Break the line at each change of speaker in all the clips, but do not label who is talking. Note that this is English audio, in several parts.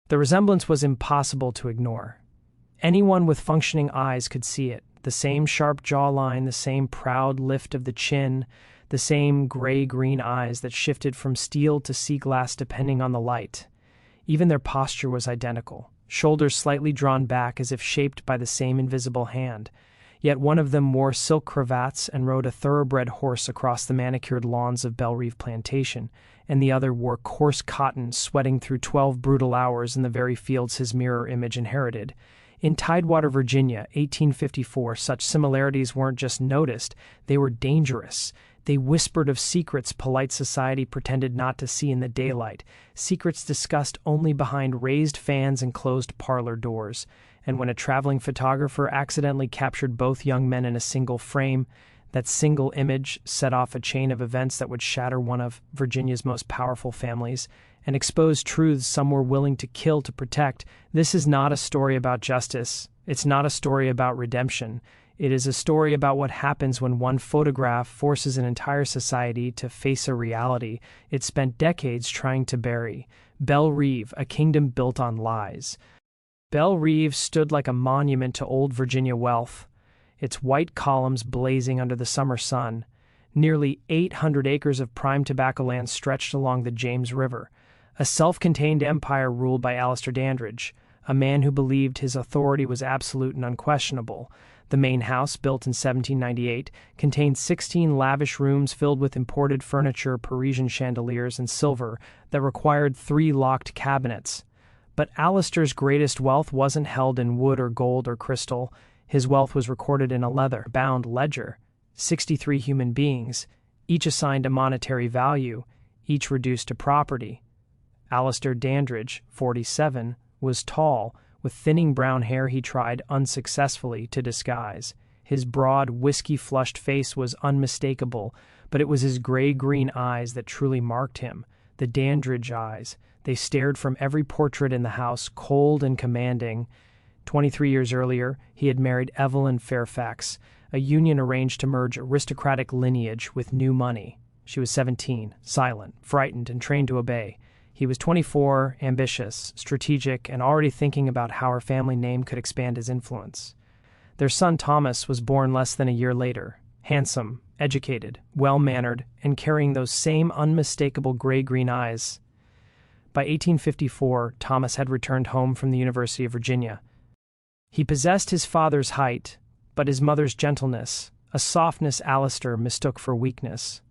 The resemblance was impossible to ignore. Anyone with functioning eyes could see it. The same sharp jawline, the same proud lift of the chin, the same gray-green eyes that shifted from steel to sea glass depending on the light. Even their posture was identical, shoulders slightly drawn back as if shaped by the same invisible hand. Yet one of them wore silk cravats and rode a thoroughbred horse across the manicured lawns of Belle Plantation, and the other wore coarse cotton, sweating through 12 brutal hours in the very fields his mirror image inherited. In Tidewater, Virginia, 1854, such similarities weren't just noticed, they were dangerous. They whispered of secrets polite society pretended not to see in the daylight, secrets discussed only behind raised fans and closed parlor doors. And when a traveling photographer accidentally captured both young men in a single frame, that single image set off a chain of events that would shatter one of Virginia's most powerful families and expose truths some were willing to kill to protect. This is not a story about justice. It's not a story about redemption. It is a story about what happens when one photograph forces an entire society to face a reality it spent decades trying to bury. Belle Reve, a kingdom built on lies. Belle Reve stood like a monument to old Virginia wealth, its white columns blazing under the summer sun. Nearly 800 acres of prime tobacco land stretched along the James River, a self-contained empire ruled by Alistair Dandridge, a man who believed his authority was absolute and unquestionable. The main house, built in 1798, contained 16 lavish rooms filled with imported furniture, Parisian chandeliers, and silver that required 3 locked cabinets. But Alistair's greatest wealth wasn't held in wood or gold or crystal. His wealth was recorded in a leather-bound ledger. 63 human beings, each assigned a monetary value, each reduced to property. Alistair Dandridge, 47, was tall, with thinning brown hair he tried unsuccessfully to disguise. His broad, whiskey-flushed face was unmistakable, but it was his gray-green eyes that truly marked him, the Dandridge eyes. They stared from every portrait in the house, cold and commanding. 23 years earlier, he had married Evelyn Fairfax, a union arranged to merge aristocratic lineage with new money. She was 17, silent, frightened, and trained to obey. He was 24, ambitious, strategic, and already thinking about how her family name could expand his influence. Their son Thomas was born less than a year later, handsome, educated, well-mannered, and carrying those same unmistakable gray-green eyes. By 1854, Thomas had returned home from the University of Virginia. He possessed his father's height, but his mother's gentleness, a softness Alistair mistook for weakness.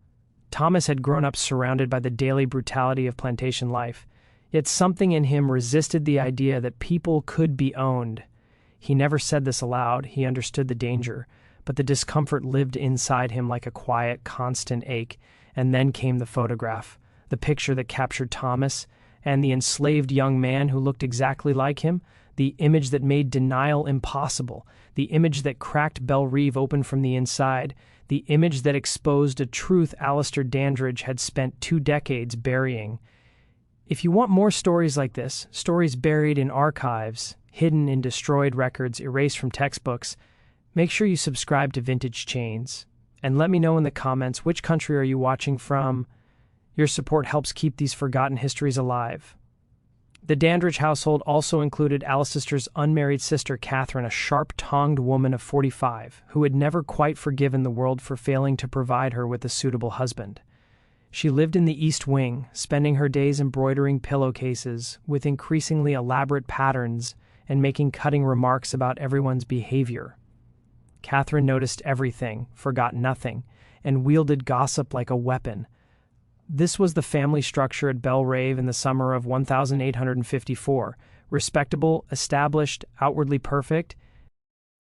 Thomas had grown up surrounded by the daily brutality of plantation life, yet something in him resisted the idea that people could be owned. He never said this aloud, he understood the danger, but the discomfort lived inside him like a quiet, constant ache. And then came the photograph, the picture that captured Thomas and the enslaved young man who looked exactly like him, the image that made denial impossible, the image that cracked Belle Reve open from the inside, the image that exposed a truth Alistair Dandridge had spent 2 decades burying. If you want more stories like this, stories buried in archives, hidden in destroyed records, erased from textbooks, make sure you subscribe to Vintage Chains. And let me know in the comments, which country are you watching from? Your support helps keep these forgotten histories alive. The Dandridge household also included Alistair's unmarried sister Catherine, a sharp-tongued woman of 45, who had never quite forgiven the world for failing to provide her with a suitable husband. She lived in the East Wing, spending her days embroidering pillowcases with increasingly elaborate patterns and making cutting remarks about everyone's behavior. Catherine noticed everything, forgot nothing, and wielded gossip like a weapon. This was the family structure at Belle Reve in the summer of 1854, respectable, established, outwardly perfect.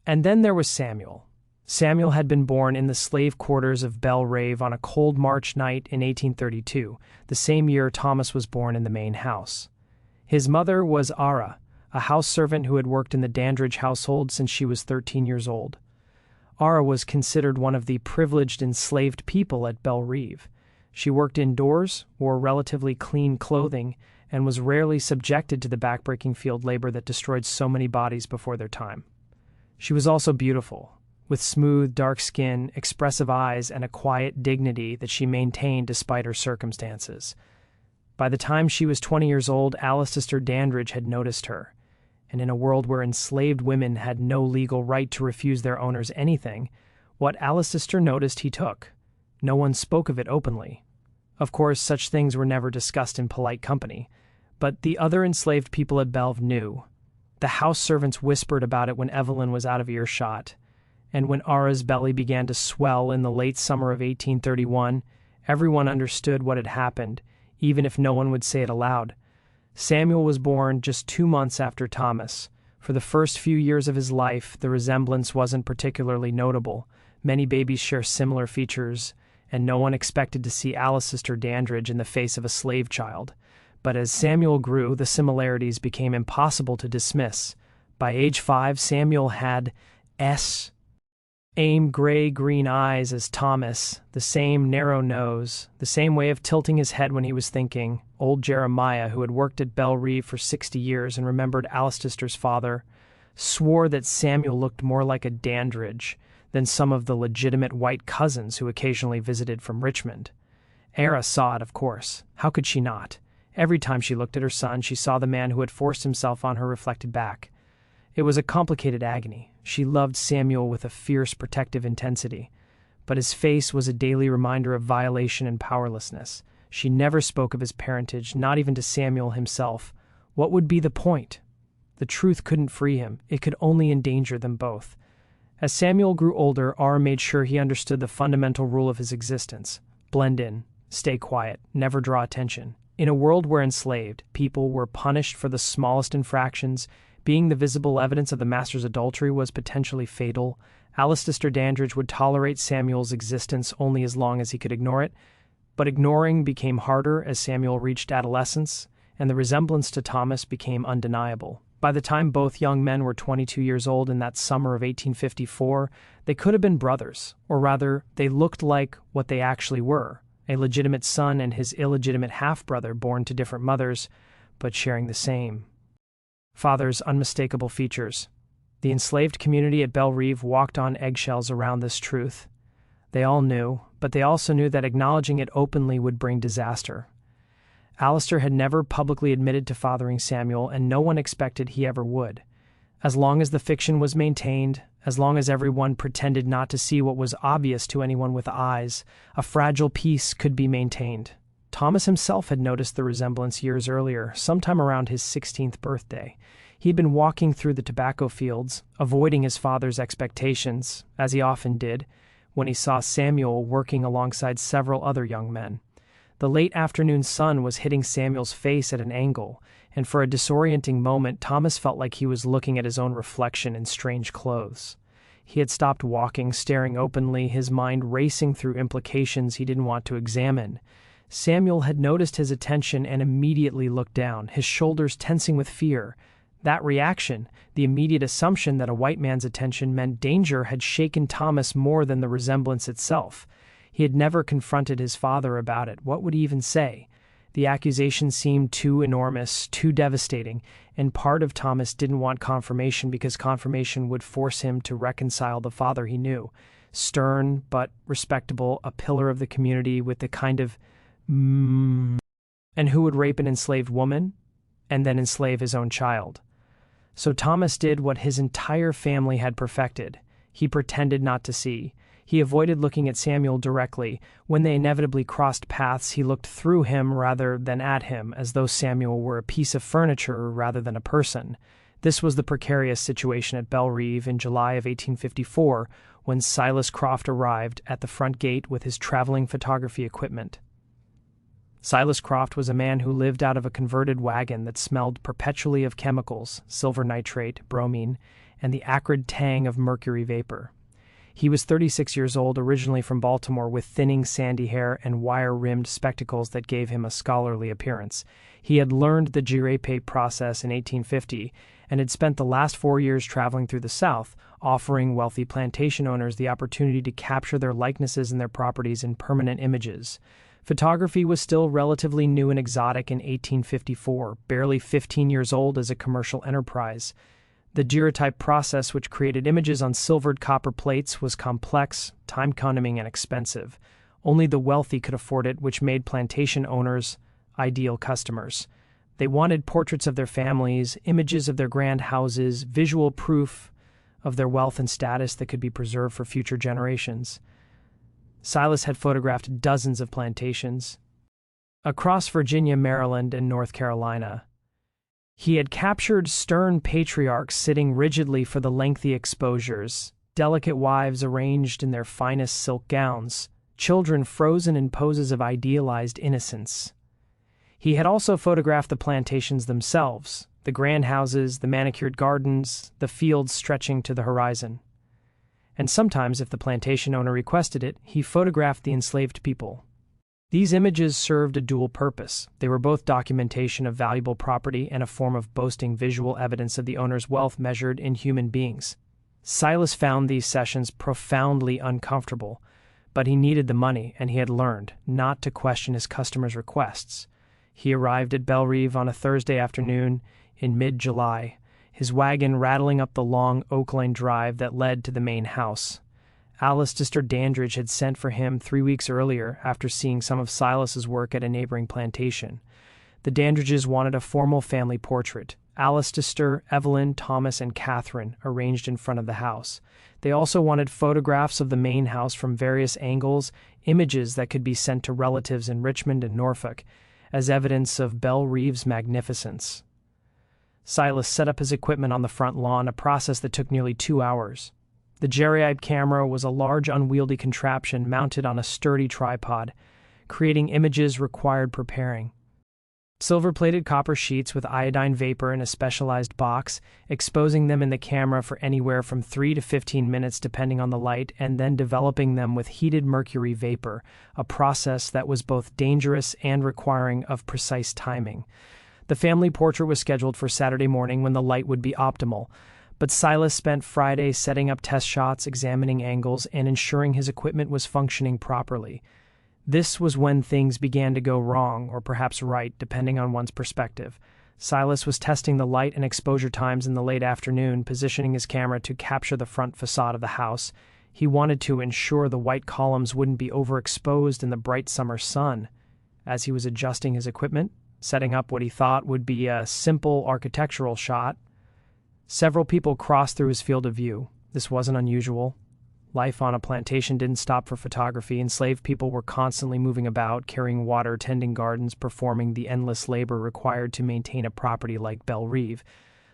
And then there was Samuel. Samuel had been born in the slave quarters of Belle Reve on a cold March night in 1832, the same year Thomas was born in the main house. His mother was Ara, a house servant who had worked in the Dandridge household since she was 13 years old. Ara was considered one of the privileged enslaved people at Belle Reve. She worked indoors, wore relatively clean clothing, and was rarely subjected to the backbreaking field labor that destroyed so many bodies before their time. She was also beautiful, with smooth, dark skin, expressive eyes, and a quiet dignity that she maintained despite her circumstances. By the time she was 20 years old, Alcester Dandridge had noticed her, and in a world where enslaved women had no legal right to refuse their owners anything, what Alcester noticed he took. No one spoke of it openly. Of course, such things were never discussed in polite company, but the other enslaved people at Belve knew. The house servants whispered about it when Evelyn was out of earshot, and when Ara's belly began to swell in the late summer of 1831, everyone understood what had happened, even if no one would say it aloud. Samuel was born just 2 months after Thomas. For the first few years of his life, the resemblance wasn't particularly notable. Many babies share similar features, and no one expected to see Alcester Dandridge in the face of a slave child. But as Samuel grew, the similarities became impossible to dismiss. By age 5, Samuel had same gray-green eyes as Thomas, the same narrow nose, the same way of tilting his head when he was thinking. Old Jeremiah, who had worked at Belrive for 60 years and remembered Alcester's father, swore that Samuel looked more like a Dandridge than some of the legitimate white cousins who occasionally visited from Richmond. Ara saw it, of course. How could she not? Every time she looked at her son, she saw the man who had forced himself on her reflected back. It was a complicated agony. She loved Samuel with a fierce, protective intensity, but his face was a daily reminder of violation and powerlessness. She never spoke of his parentage, not even to Samuel himself. What would be the point? The truth couldn't free him. It could only endanger them both. As Samuel grew older, Ara made sure he understood the fundamental rule of his existence. Blend in, stay quiet, never draw attention. In a world where enslaved people were punished for the smallest infractions, being the visible evidence of the master's adultery was potentially fatal, Alcester Dandridge would tolerate Samuel's existence only as long as he could ignore it. But ignoring became harder as Samuel reached adolescence, and the resemblance to Thomas became undeniable. By the time both young men were 22 years old in that summer of 1854, they could have been brothers, or rather, they looked like what they actually were. A legitimate son and his illegitimate half-brother born to different mothers, but sharing the same father's unmistakable features. The enslaved community at Belrive walked on eggshells around this truth. They all knew, but they also knew that acknowledging it openly would bring disaster. Alcester had never publicly admitted to fathering Samuel, and no one expected he ever would. As long as the fiction was maintained, as long as everyone pretended not to see what was obvious to anyone with eyes, a fragile peace could be maintained. Thomas himself had noticed the resemblance years earlier, sometime around his 16th birthday. He had been walking through the tobacco fields, avoiding his father's expectations, as he often did, when he saw Samuel working alongside several other young men. The late afternoon sun was hitting Samuel's face at an angle, and for a disorienting moment Thomas felt like he was looking at his own reflection in strange clothes. He had stopped walking, staring openly, his mind racing through implications he didn't want to examine. Samuel had noticed his attention and immediately looked down, his shoulders tensing with fear. That reaction, the immediate assumption that a white man's attention meant danger, had shaken Thomas more than the resemblance itself. He had never confronted his father about it. What would he even say? The accusation seemed too enormous, too devastating, and part of Thomas didn't want confirmation because confirmation would force him to reconcile the father he knew. Stern but respectable, a pillar of the community with the kind of and who would rape an enslaved woman and then enslave his own child. So Thomas did what his entire family had perfected. He pretended not to see. He avoided looking at Samuel directly. When they inevitably crossed paths, he looked through him rather than at him, as though Samuel were a piece of furniture rather than a person. This was the precarious situation at Belrive in July of 1854, when Silas Croft arrived at the front gate with his traveling photography equipment. Silas Croft was a man who lived out of a converted wagon that smelled perpetually of chemicals, silver nitrate, bromine, and the acrid tang of mercury vapor. He was 36 years old, originally from Baltimore, with thinning sandy hair and wire-rimmed spectacles that gave him a scholarly appearance. He had learned the Girépé process in 1850 and had spent the last 4 years traveling through the South, offering wealthy plantation owners the opportunity to capture their likenesses and their properties in permanent images. Photography was still relatively new and exotic in 1854, barely 15 years old as a commercial enterprise. The Girépé process, which created images on silvered copper plates, was complex, time-consuming, and expensive. Only the wealthy could afford it, which made plantation owners ideal customers. They wanted portraits of their families, images of their grand houses, visual proof of their wealth and status that could be preserved for future generations. Silas had photographed dozens of plantations across Virginia, Maryland, and North Carolina. He had captured stern patriarchs sitting rigidly for the lengthy exposures, delicate wives arranged in their finest silk gowns, children frozen in poses of idealized innocence. He had also photographed the plantations themselves, the grand houses, the manicured gardens, the fields stretching to the horizon. And sometimes, if the plantation owner requested it, he photographed the enslaved people. These images served a dual purpose. They were both documentation of valuable property and a form of boasting visual evidence of the owner's wealth measured in human beings. Silas found these sessions profoundly uncomfortable, but he needed the money, and he had learned not to question his customers' requests. He arrived at Bellerive on a Thursday afternoon in mid-July, his wagon rattling up the long oak lane drive that led to the main house. Alistair Dandridge had sent for him 3 weeks earlier after seeing some of Silas's work at a neighboring plantation. The Dandridges wanted a formal family portrait. Alistair, Evelyn, Thomas, and Catherine arranged in front of the house. They also wanted photographs of the main house from various angles, images that could be sent to relatives in Richmond and Norfolk, as evidence of Bellerive's magnificence. Silas set up his equipment on the front lawn, a process that took nearly 2 hours. The jerry-eyed camera was a large, unwieldy contraption mounted on a sturdy tripod. Creating images required preparing. Silver-plated copper sheets with iodine vapor in a specialized box, exposing them in the camera for anywhere from 3 to 15 minutes depending on the light, and then developing them with heated mercury vapor, a process that was both dangerous and requiring of precise timing. The family portrait was scheduled for Saturday morning when the light would be optimal, but Silas spent Friday setting up test shots, examining angles, and ensuring his equipment was functioning properly. This was when things began to go wrong, or perhaps right, depending on one's perspective. Silas was testing the light and exposure times in the late afternoon, positioning his camera to capture the front facade of the house. He wanted to ensure the white columns wouldn't be overexposed in the bright summer sun. As he was adjusting his equipment, setting up what he thought would be a simple architectural shot, several people crossed through his field of view. This wasn't unusual. Life on a plantation didn't stop for photography. Enslaved people were constantly moving about, carrying water, tending gardens, performing the endless labor required to maintain a property like Bellerive.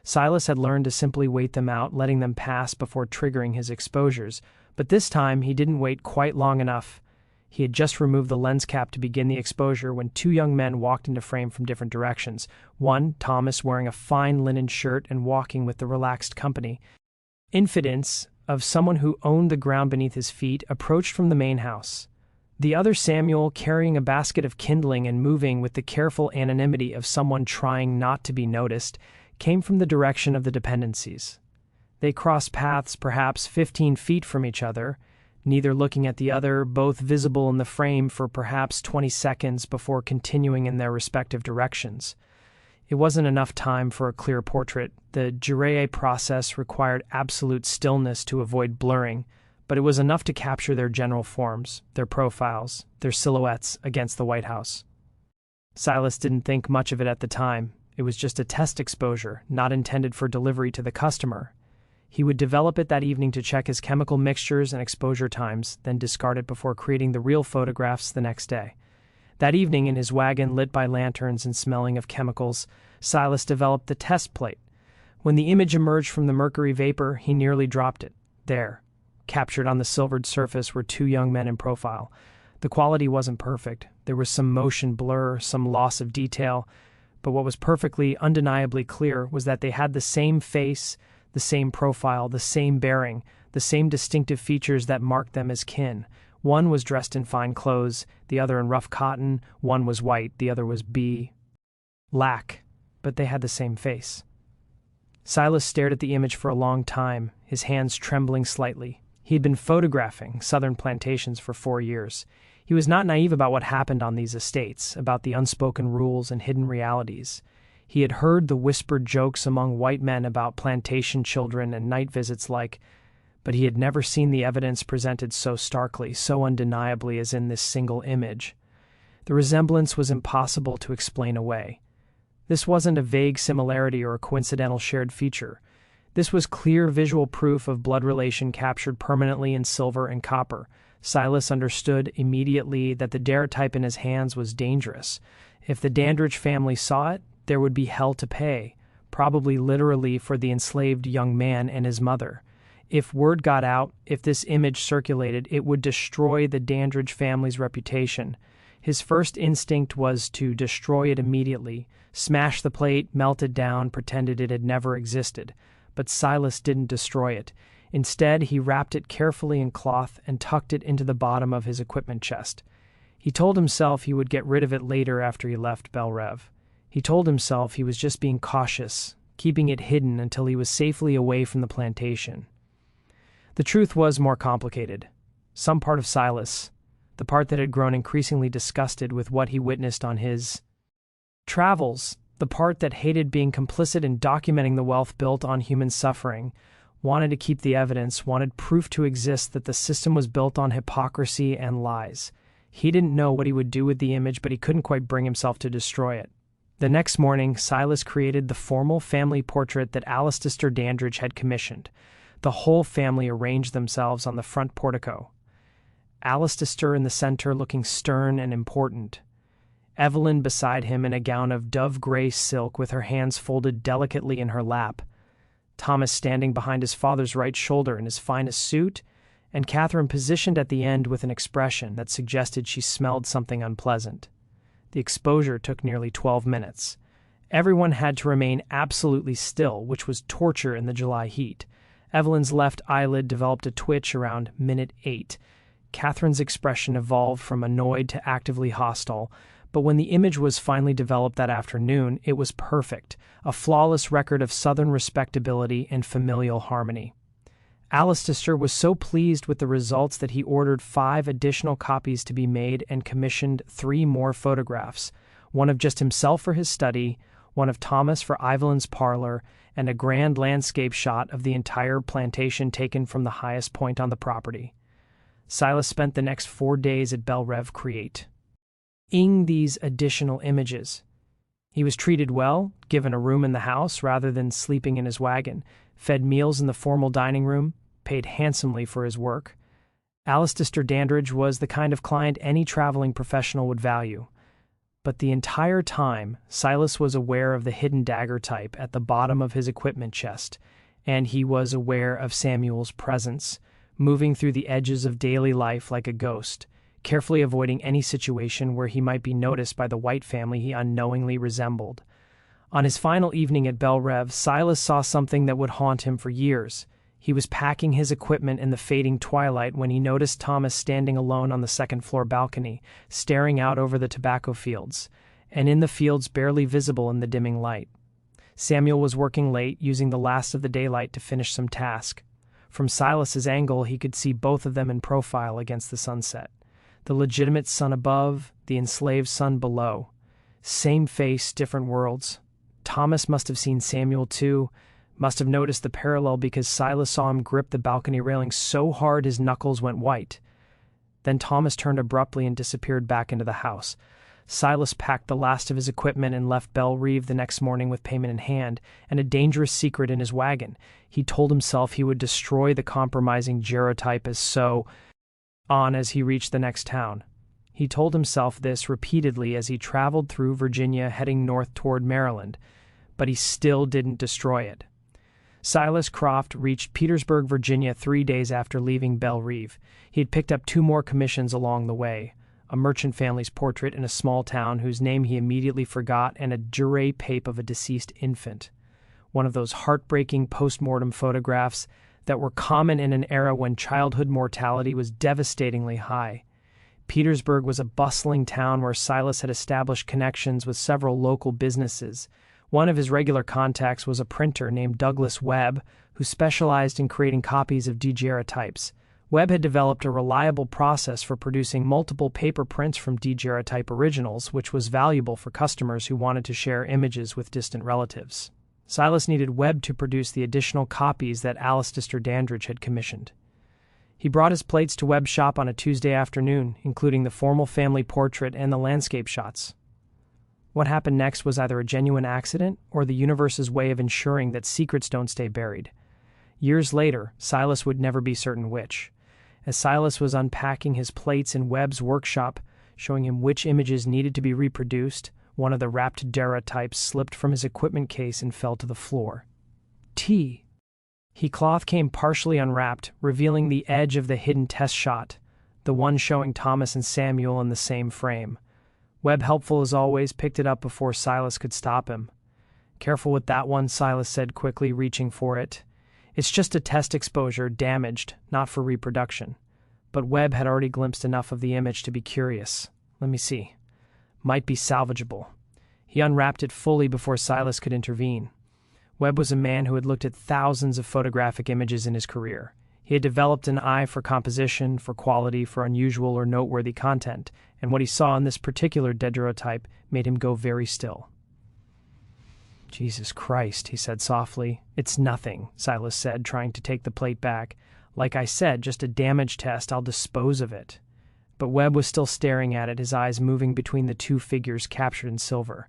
Silas had learned to simply wait them out, letting them pass before triggering his exposures. But this time, he didn't wait quite long enough. He had just removed the lens cap to begin the exposure when 2 young men walked into frame from different directions. One, Thomas, wearing a fine linen shirt and walking with the relaxed company. Infidence of someone who owned the ground beneath his feet, approached from the main house. The other, Samuel, carrying a basket of kindling and moving with the careful anonymity of someone trying not to be noticed, came from the direction of the dependencies. They crossed paths perhaps 15 feet from each other, neither looking at the other, both visible in the frame for perhaps 20 seconds before continuing in their respective directions. It wasn't enough time for a clear portrait. The Jurée process required absolute stillness to avoid blurring, but it was enough to capture their general forms, their profiles, their silhouettes against the White House. Silas didn't think much of it at the time. It was just a test exposure, not intended for delivery to the customer. He would develop it that evening to check his chemical mixtures and exposure times, then discard it before creating the real photographs the next day. That evening, in his wagon lit by lanterns and smelling of chemicals, Silas developed the test plate. When the image emerged from the mercury vapor, he nearly dropped it. There, captured on the silvered surface, were 2 young men in profile. The quality wasn't perfect. There was some motion blur, some loss of detail, but what was perfectly, undeniably clear was that they had the same face, the same profile, the same bearing, the same distinctive features that marked them as kin. One was dressed in fine clothes, the other in rough cotton. One was white, the other was black, but they had the same face. Silas stared at the image for a long time, his hands trembling slightly. He had been photographing southern plantations for 4 years. He was not naive about what happened on these estates, about the unspoken rules and hidden realities. He had heard the whispered jokes among white men about plantation children and night visits but he had never seen the evidence presented so starkly, so undeniably as in this single image. The resemblance was impossible to explain away. This wasn't a vague similarity or a coincidental shared feature. This was clear visual proof of blood relation captured permanently in silver and copper. Silas understood immediately that the daguerreotype in his hands was dangerous. If the Dandridge family saw it, there would be hell to pay, probably literally for the enslaved young man and his mother. If word got out, if this image circulated, it would destroy the Dandridge family's reputation. His first instinct was to destroy it immediately, smash the plate, melt it down, pretended it had never existed. But Silas didn't destroy it. Instead, he wrapped it carefully in cloth and tucked it into the bottom of his equipment chest. He told himself he would get rid of it later after he left Belle Reve. He told himself he was just being cautious, keeping it hidden until he was safely away from the plantation. The truth was more complicated. Some part of Silas, the part that had grown increasingly disgusted with what he witnessed on his travels, the part that hated being complicit in documenting the wealth built on human suffering, wanted to keep the evidence, wanted proof to exist that the system was built on hypocrisy and lies. He didn't know what he would do with the image, but he couldn't quite bring himself to destroy it. The next morning, Silas created the formal family portrait that Alistair Dandridge had commissioned. The whole family arranged themselves on the front portico. Alistair in the center, looking stern and important. Evelyn beside him in a gown of dove-gray silk with her hands folded delicately in her lap. Thomas standing behind his father's right shoulder in his finest suit, and Catherine positioned at the end with an expression that suggested she smelled something unpleasant. The exposure took nearly 12 minutes. Everyone had to remain absolutely still, which was torture in the July heat. Evelyn's left eyelid developed a twitch around minute 8. Catherine's expression evolved from annoyed to actively hostile, but when the image was finally developed that afternoon, it was perfect, a flawless record of Southern respectability and familial harmony. Alistair was so pleased with the results that he ordered 5 additional copies to be made and commissioned 3 more photographs, one of just himself for his study, one of Thomas for Evelyn's parlor, and a grand landscape shot of the entire plantation taken from the highest point on the property. Silas spent the next 4 days at Belle Reve creating these additional images. He was treated well, given a room in the house rather than sleeping in his wagon, fed meals in the formal dining room, paid handsomely for his work. Alistair Dandridge was the kind of client any traveling professional would value. But the entire time, Silas was aware of the hidden daguerreotype at the bottom of his equipment chest, and he was aware of Samuel's presence, moving through the edges of daily life like a ghost, carefully avoiding any situation where he might be noticed by the white family he unknowingly resembled. On his final evening at Belle Reve, Silas saw something that would haunt him for years. He was packing his equipment in the fading twilight when he noticed Thomas standing alone on the second-floor balcony, staring out over the tobacco fields, and in the fields barely visible in the dimming light. Samuel was working late, using the last of the daylight to finish some task. From Silas's angle, he could see both of them in profile against the sunset. The legitimate son above, the enslaved son below. Same face, different worlds. Thomas must have seen Samuel too, must have noticed the parallel because Silas saw him grip the balcony railing so hard his knuckles went white. Then Thomas turned abruptly and disappeared back into the house. Silas packed the last of his equipment and left Belle Reve the next morning with payment in hand and a dangerous secret in his wagon. He told himself he would destroy the compromising daguerreotype as he reached the next town. He told himself this repeatedly as he traveled through Virginia heading north toward Maryland, but he still didn't destroy it. Silas Croft reached Petersburg, Virginia 3 days after leaving Belle Reve. He had picked up 2 more commissions along the way, a merchant family's portrait in a small town whose name he immediately forgot and a durée pape of a deceased infant, one of those heartbreaking post-mortem photographs that were common in an era when childhood mortality was devastatingly high. Petersburg was a bustling town where Silas had established connections with several local businesses. One of his regular contacts was a printer named Douglas Webb, who specialized in creating copies of daguerreotypes. Webb had developed a reliable process for producing multiple paper prints from daguerreotype originals, which was valuable for customers who wanted to share images with distant relatives. Silas needed Webb to produce the additional copies that Alistair Dandridge had commissioned. He brought his plates to Webb's shop on a Tuesday afternoon, including the formal family portrait and the landscape shots. What happened next was either a genuine accident or the universe's way of ensuring that secrets don't stay buried. Years later, Silas would never be certain which. As Silas was unpacking his plates in Webb's workshop, showing him which images needed to be reproduced, one of the wrapped daguerreotypes slipped from his equipment case and fell to the floor. The cloth came partially unwrapped, revealing the edge of the hidden test shot, the one showing Thomas and Samuel in the same frame. Webb, helpful as always, picked it up before Silas could stop him. "Careful with that one," Silas said quickly, reaching for it. "It's just a test exposure, damaged, not for reproduction." But Webb had already glimpsed enough of the image to be curious. "Let me see. Might be salvageable." He unwrapped it fully before Silas could intervene. Webb was a man who had looked at thousands of photographic images in his career. He had developed an eye for composition, for quality, for unusual or noteworthy content, and what he saw in this particular daguerreotype made him go very still. "Jesus Christ," he said softly. "It's nothing," Silas said, trying to take the plate back. "Like I said, just a damage test. I'll dispose of it." But Webb was still staring at it, his eyes moving between the two figures captured in silver.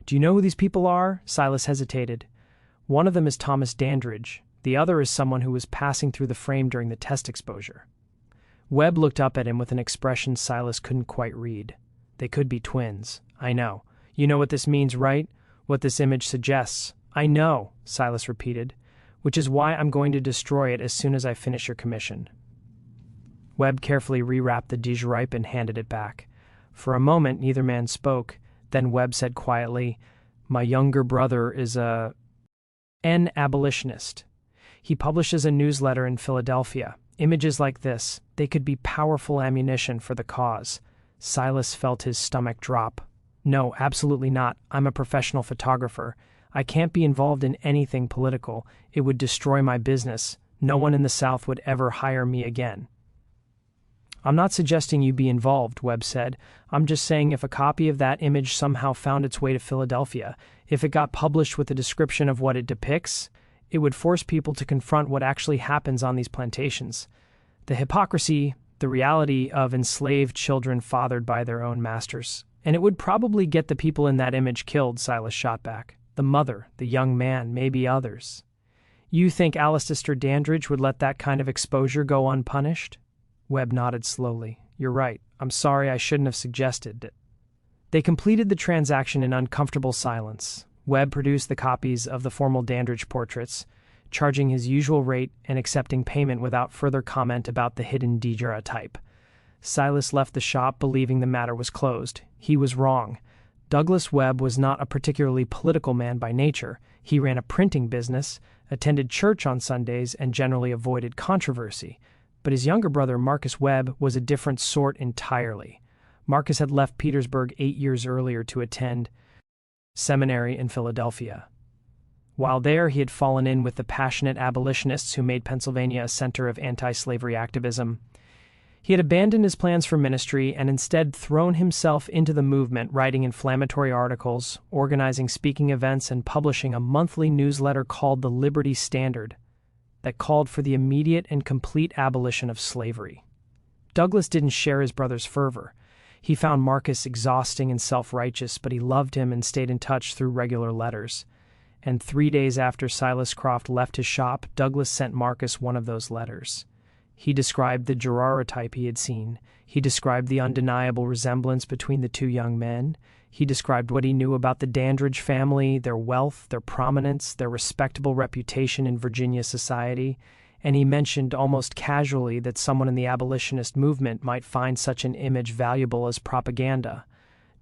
"Do you know who these people are?" Silas hesitated. "One of them is Thomas Dandridge. The other is someone who was passing through the frame during the test exposure." Webb looked up at him with an expression Silas couldn't quite read. "They could be twins. I know. You know what this means, right? What this image suggests." "I know," Silas repeated, "which is why I'm going to destroy it as soon as I finish your commission." Webb carefully rewrapped the daguerreotype and handed it back. For a moment, neither man spoke. Then Webb said quietly, "My younger brother is an abolitionist. He publishes a newsletter in Philadelphia. Images like this, they could be powerful ammunition for the cause." Silas felt his stomach drop. "No, absolutely not. I'm a professional photographer. I can't be involved in anything political. It would destroy my business. No one in the South would ever hire me again." "I'm not suggesting you be involved," Webb said. "I'm just saying if a copy of that image somehow found its way to Philadelphia, if it got published with a description of what it depicts, it would force people to confront what actually happens on these plantations. The hypocrisy, the reality of enslaved children fathered by their own masters. And it would probably get the people in that image killed," Silas shot back. "The mother, the young man, maybe others." "You think Alistair Dandridge would let that kind of exposure go unpunished?" Webb nodded slowly. "You're right. I'm sorry I shouldn't have suggested it." They completed the transaction in uncomfortable silence. Webb produced the copies of the formal Dandridge portraits, charging his usual rate and accepting payment without further comment about the hidden daguerreotype. Silas left the shop believing the matter was closed. He was wrong. Douglas Webb was not a particularly political man by nature. He ran a printing business, attended church on Sundays, and generally avoided controversy. But his younger brother, Marcus Webb, was a different sort entirely. Marcus had left Petersburg 8 years earlier to attend seminary in Philadelphia. While there, he had fallen in with the passionate abolitionists who made Pennsylvania a center of anti-slavery activism. He had abandoned his plans for ministry and instead thrown himself into the movement, writing inflammatory articles, organizing speaking events, and publishing a monthly newsletter called the Liberty Standard that called for the immediate and complete abolition of slavery. Douglas didn't share his brother's fervor. He found Marcus exhausting and self-righteous, but he loved him and stayed in touch through regular letters. And 3 days after Silas Croft left his shop, Douglas sent Marcus one of those letters. He described the daguerreotype he had seen. He described the undeniable resemblance between the two young men. He described what he knew about the Dandridge family, their wealth, their prominence, their respectable reputation in Virginia society, and he mentioned almost casually that someone in the abolitionist movement might find such an image valuable as propaganda.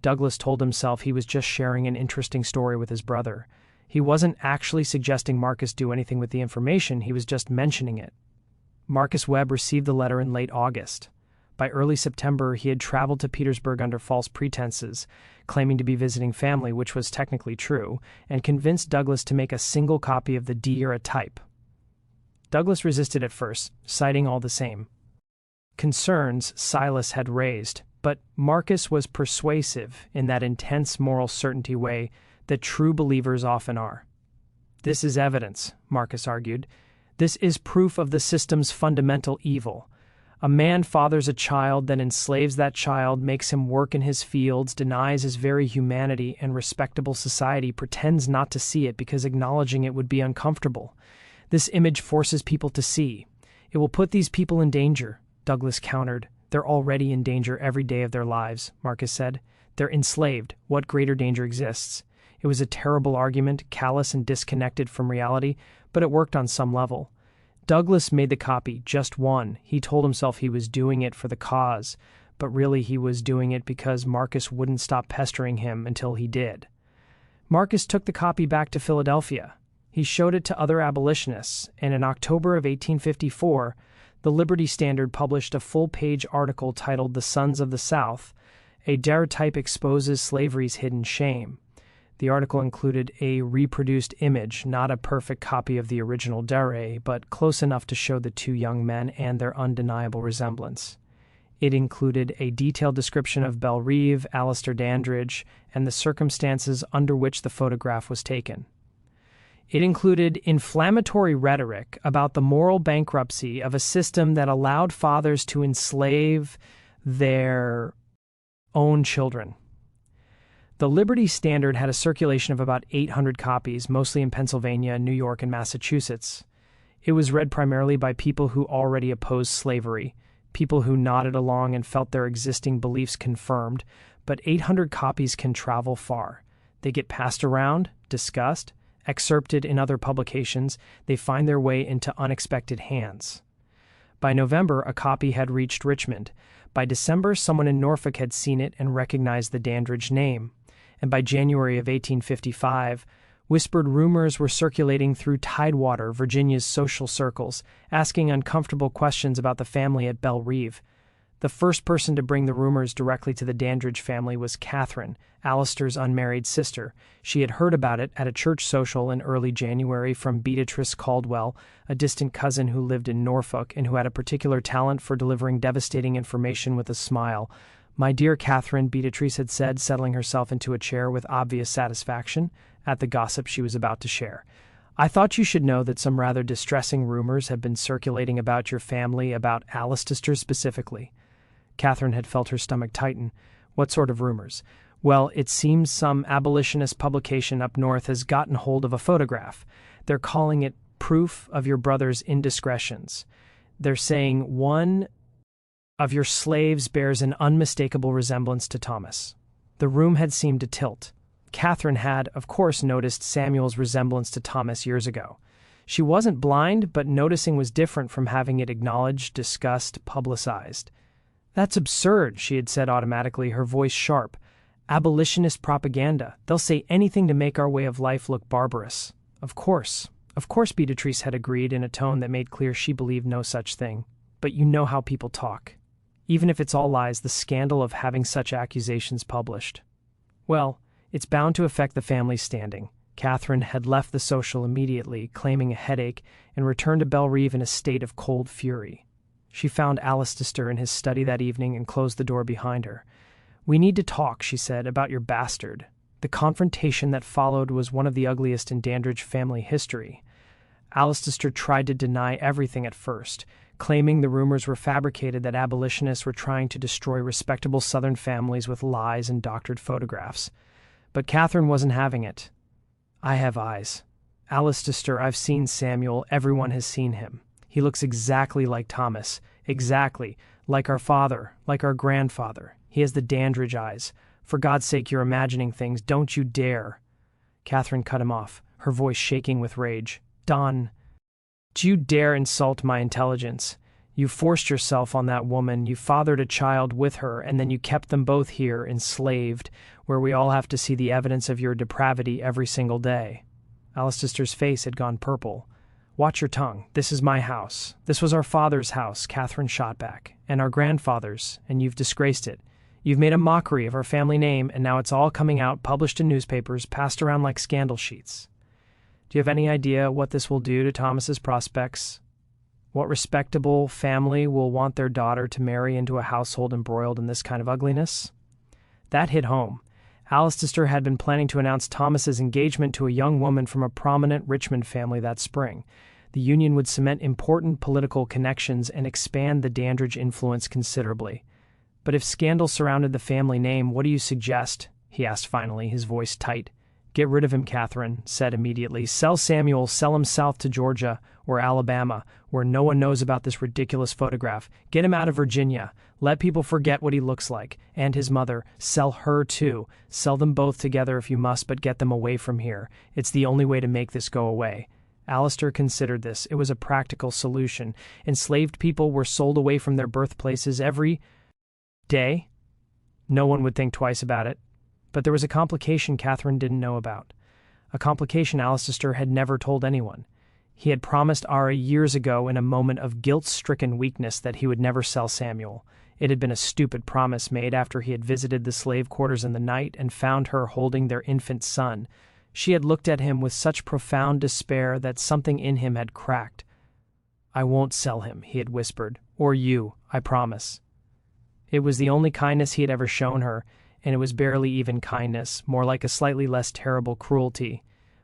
Douglas told himself he was just sharing an interesting story with his brother. He wasn't actually suggesting Marcus do anything with the information, he was just mentioning it. Marcus Webb received the letter in late August. By early September, he had traveled to Petersburg under false pretenses, claiming to be visiting family, which was technically true, and convinced Douglas to make a single copy of the daguerreotype. Douglas resisted at first, citing all the same concerns Silas had raised, but Marcus was persuasive in that intense moral certainty way that true believers often are. "This is evidence," Marcus argued. "This is proof of the system's fundamental evil. A man fathers a child, then enslaves that child, makes him work in his fields, denies his very humanity, and respectable society pretends not to see it because acknowledging it would be uncomfortable. This image forces people to see. It will put these people in danger, Douglas countered. They're already in danger every day of their lives, Marcus said. They're enslaved. What greater danger exists? It was a terrible argument, callous and disconnected from reality, but it worked on some level. Douglas made the copy, just one. He told himself he was doing it for the cause, but really he was doing it because Marcus wouldn't stop pestering him until he did. Marcus took the copy back to Philadelphia. He showed it to other abolitionists, and in October of 1854, the Liberty Standard published a full-page article titled "The Sons of the South," a daguerreotype exposes slavery's hidden shame. The article included a reproduced image, not a perfect copy of the original daguerre, but close enough to show the two young men and their undeniable resemblance. It included a detailed description of Belle Reve, Alistair Dandridge, and the circumstances under which the photograph was taken. It included inflammatory rhetoric about the moral bankruptcy of a system that allowed fathers to enslave their own children. The Liberty Standard had a circulation of about 800 copies, mostly in Pennsylvania, New York, and Massachusetts. It was read primarily by people who already opposed slavery, people who nodded along and felt their existing beliefs confirmed, but 800 copies can travel far. They get passed around, discussed, excerpted in other publications. They find their way into unexpected hands. By November, a copy had reached Richmond. By December, someone in Norfolk had seen it and recognized the Dandridge name. And by January of 1855, whispered rumors were circulating through Tidewater, Virginia's social circles, asking uncomfortable questions about the family at Belle Reve. The first person to bring the rumors directly to the Dandridge family was Catherine, Alistair's unmarried sister. She had heard about it at a church social in early January from Beatrice Caldwell, a distant cousin who lived in Norfolk and who had a particular talent for delivering devastating information with a smile. "My dear Catherine," Beatrice had said, settling herself into a chair with obvious satisfaction at the gossip she was about to share. "I thought you should know that some rather distressing rumors have been circulating about your family, about Alistair specifically." Catherine had felt her stomach tighten. "What sort of rumors?" "Well, it seems some abolitionist publication up north has gotten hold of a photograph. They're calling it proof of your brother's indiscretions. They're saying one of your slaves bears an unmistakable resemblance to Thomas." The room had seemed to tilt. Catherine had, of course, noticed Samuel's resemblance to Thomas years ago. She wasn't blind, but noticing was different from having it acknowledged, discussed, publicized. "That's absurd," she had said automatically, her voice sharp. "Abolitionist propaganda. They'll say anything to make our way of life look barbarous." Of course, Beatrice had agreed in a tone that made clear she believed no such thing. "But you know how people talk. Even if it's all lies, the scandal of having such accusations published. Well, it's bound to affect the family's standing." Catherine had left the social immediately, claiming a headache, and returned to Belle Reve in a state of cold fury. She found Alistair in his study that evening and closed the door behind her. "We need to talk," she said, "about your bastard." The confrontation that followed was one of the ugliest in Dandridge family history. Alistair tried to deny everything at first, claiming the rumors were fabricated that abolitionists were trying to destroy respectable Southern families with lies and doctored photographs. But Catherine wasn't having it. "I have eyes. Alistair, I've seen Samuel. Everyone has seen him. He looks exactly like Thomas. Exactly. Like our father. Like our grandfather. He has the Dandridge eyes. For God's sake, you're imagining things. Don't you dare." Catherine cut him off, her voice shaking with rage. "Don, do you dare insult my intelligence? You forced yourself on that woman, you fathered a child with her, and then you kept them both here, enslaved, where we all have to see the evidence of your depravity every single day." Alistair's face had gone purple. "Watch your tongue. This is my house. This was our father's house," Catherine shot back, "and our grandfather's, and you've disgraced it. You've made a mockery of our family name, and now it's all coming out, published in newspapers, passed around like scandal sheets. Do you have any idea what this will do to Thomas's prospects? What respectable family will want their daughter to marry into a household embroiled in this kind of ugliness?" That hit home. Alistair had been planning to announce Thomas's engagement to a young woman from a prominent Richmond family that spring. The union would cement important political connections and expand the Dandridge influence considerably. "But if scandal surrounded the family name, what do you suggest?" he asked finally, his voice tight. "Get rid of him," Catherine said immediately. "Sell Samuel, sell him south to Georgia or Alabama, where no one knows about this ridiculous photograph. Get him out of Virginia. Let people forget what he looks like. And his mother. Sell her too. Sell them both together if you must, but get them away from here. It's the only way to make this go away." Alistair considered this. It was a practical solution. Enslaved people were sold away from their birthplaces every day. No one would think twice about it. But there was a complication Catherine didn't know about. A complication Alistair had never told anyone. He had promised Ara years ago in a moment of guilt-stricken weakness that he would never sell Samuel. It had been a stupid promise made after he had visited the slave quarters in the night and found her holding their infant son. She had looked at him with such profound despair that something in him had cracked. "I won't sell him," he had whispered. "Or you, I promise." It was the only kindness he had ever shown her, and it was barely even kindness, more like a slightly less terrible cruelty.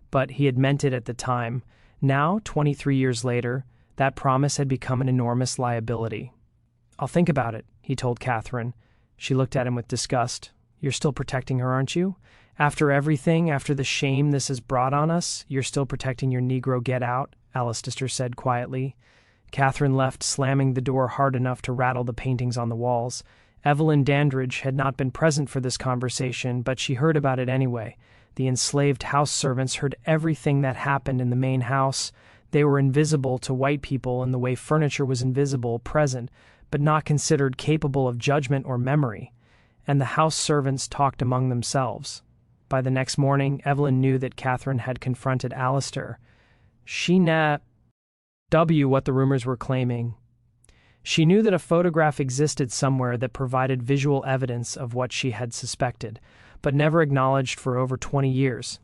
But he had meant it at the time. Now, 23 years later, that promise had become an enormous liability. "I'll think about it," he told Catherine. She looked at him with disgust. "You're still protecting her, aren't you? After everything, after the shame this has brought on us, you're still protecting your Negro. Get out," Alistair said quietly. Catherine left, slamming the door hard enough to rattle the paintings on the walls. Evelyn Dandridge had not been present for this conversation, but she heard about it anyway. The enslaved house servants heard everything that happened in the main house. They were invisible to white people in the way furniture was invisible, present, but not considered capable of judgment or memory. And the house servants talked among themselves. By the next morning, Evelyn knew that Catherine had confronted Alistair. She knew what the rumors were claiming. She knew that a photograph existed somewhere that provided visual evidence of what she had suspected, but never acknowledged for over 20 years.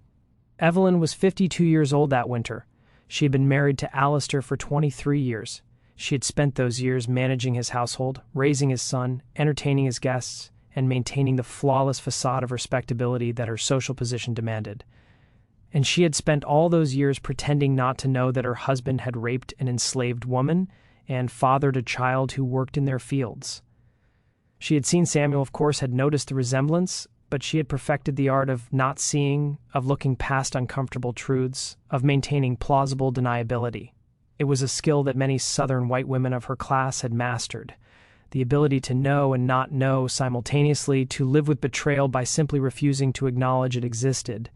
Evelyn was 52 years old that winter. She had been married to Alistair for 23 years. She had spent those years managing his household, raising his son, entertaining his guests, and maintaining the flawless facade of respectability that her social position demanded. And she had spent all those years pretending not to know that her husband had raped an enslaved woman and fathered a child who worked in their fields. She had seen Samuel, of course, had noticed the resemblance, but she had perfected the art of not seeing, of looking past uncomfortable truths, of maintaining plausible deniability. It was a skill that many Southern white women of her class had mastered. The ability to know and not know simultaneously, to live with betrayal by simply refusing to acknowledge it existed.